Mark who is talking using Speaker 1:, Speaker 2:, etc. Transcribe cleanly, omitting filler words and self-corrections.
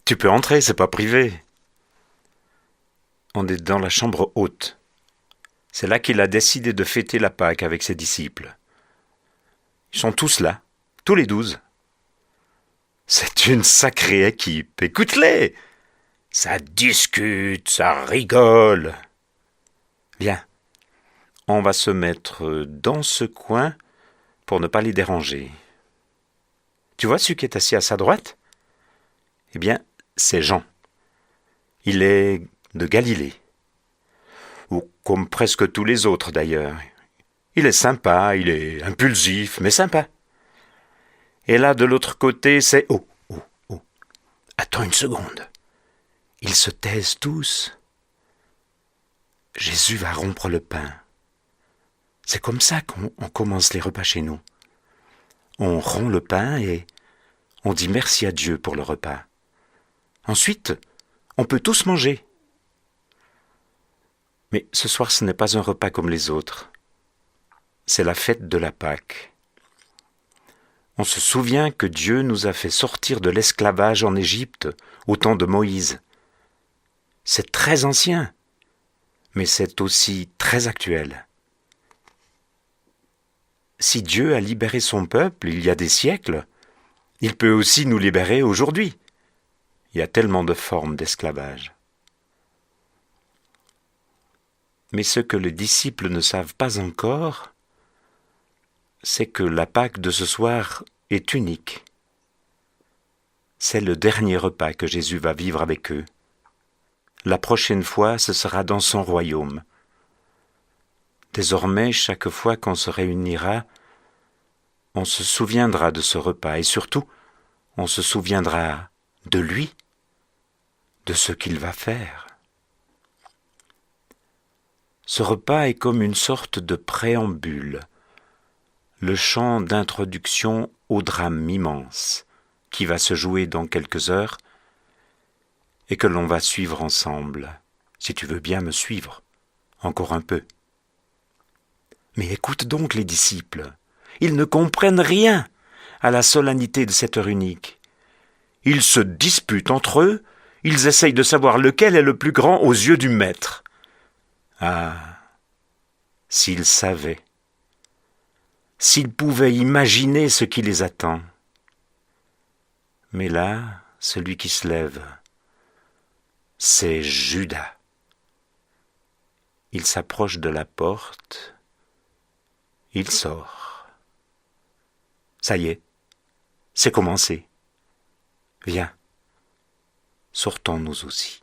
Speaker 1: Tu peux entrer, c'est pas privé. On est dans la chambre haute. C'est là qu'il a décidé de fêter la Pâque avec ses disciples. Ils sont tous là, tous les 12. C'est une sacrée équipe, écoute-les! Ça discute, ça rigole. Viens, on va se mettre dans ce coin pour ne pas les déranger. Tu vois celui qui est assis à sa droite? Eh bien, c'est Jean. Il est de Galilée. Ou comme presque tous les autres d'ailleurs. Il est sympa, il est impulsif, mais sympa. Et là, de l'autre côté, c'est... Oh, oh, oh. Attends une seconde. Ils se taisent tous. Jésus va rompre le pain. C'est comme ça qu'on commence les repas chez nous. On rompt le pain et on dit merci à Dieu pour le repas. Ensuite, on peut tous manger. Mais ce soir, ce n'est pas un repas comme les autres. C'est la fête de la Pâque. On se souvient que Dieu nous a fait sortir de l'esclavage en Égypte au temps de Moïse. C'est très ancien, mais c'est aussi très actuel. Si Dieu a libéré son peuple il y a des siècles, il peut aussi nous libérer aujourd'hui. Il y a tellement de formes d'esclavage. Mais ce que les disciples ne savent pas encore, c'est que la Pâque de ce soir est unique. C'est le dernier repas que Jésus va vivre avec eux. La prochaine fois, ce sera dans son royaume. Désormais, chaque fois qu'on se réunira, on se souviendra de ce repas et surtout, on se souviendra de lui, de ce qu'il va faire. Ce repas est comme une sorte de préambule, le chant d'introduction au drame immense qui va se jouer dans quelques heures et que l'on va suivre ensemble, si tu veux bien me suivre, encore un peu. Mais écoute donc les disciples, ils ne comprennent rien à la solennité de cette heure unique. Ils se disputent entre eux, ils essayent de savoir lequel est le plus grand aux yeux du maître. Ah, s'ils savaient, s'ils pouvaient imaginer ce qui les attend. Mais là, celui qui se lève, c'est Judas. Il s'approche de la porte, il sort. Ça y est, c'est commencé. Viens, sortons nous aussi.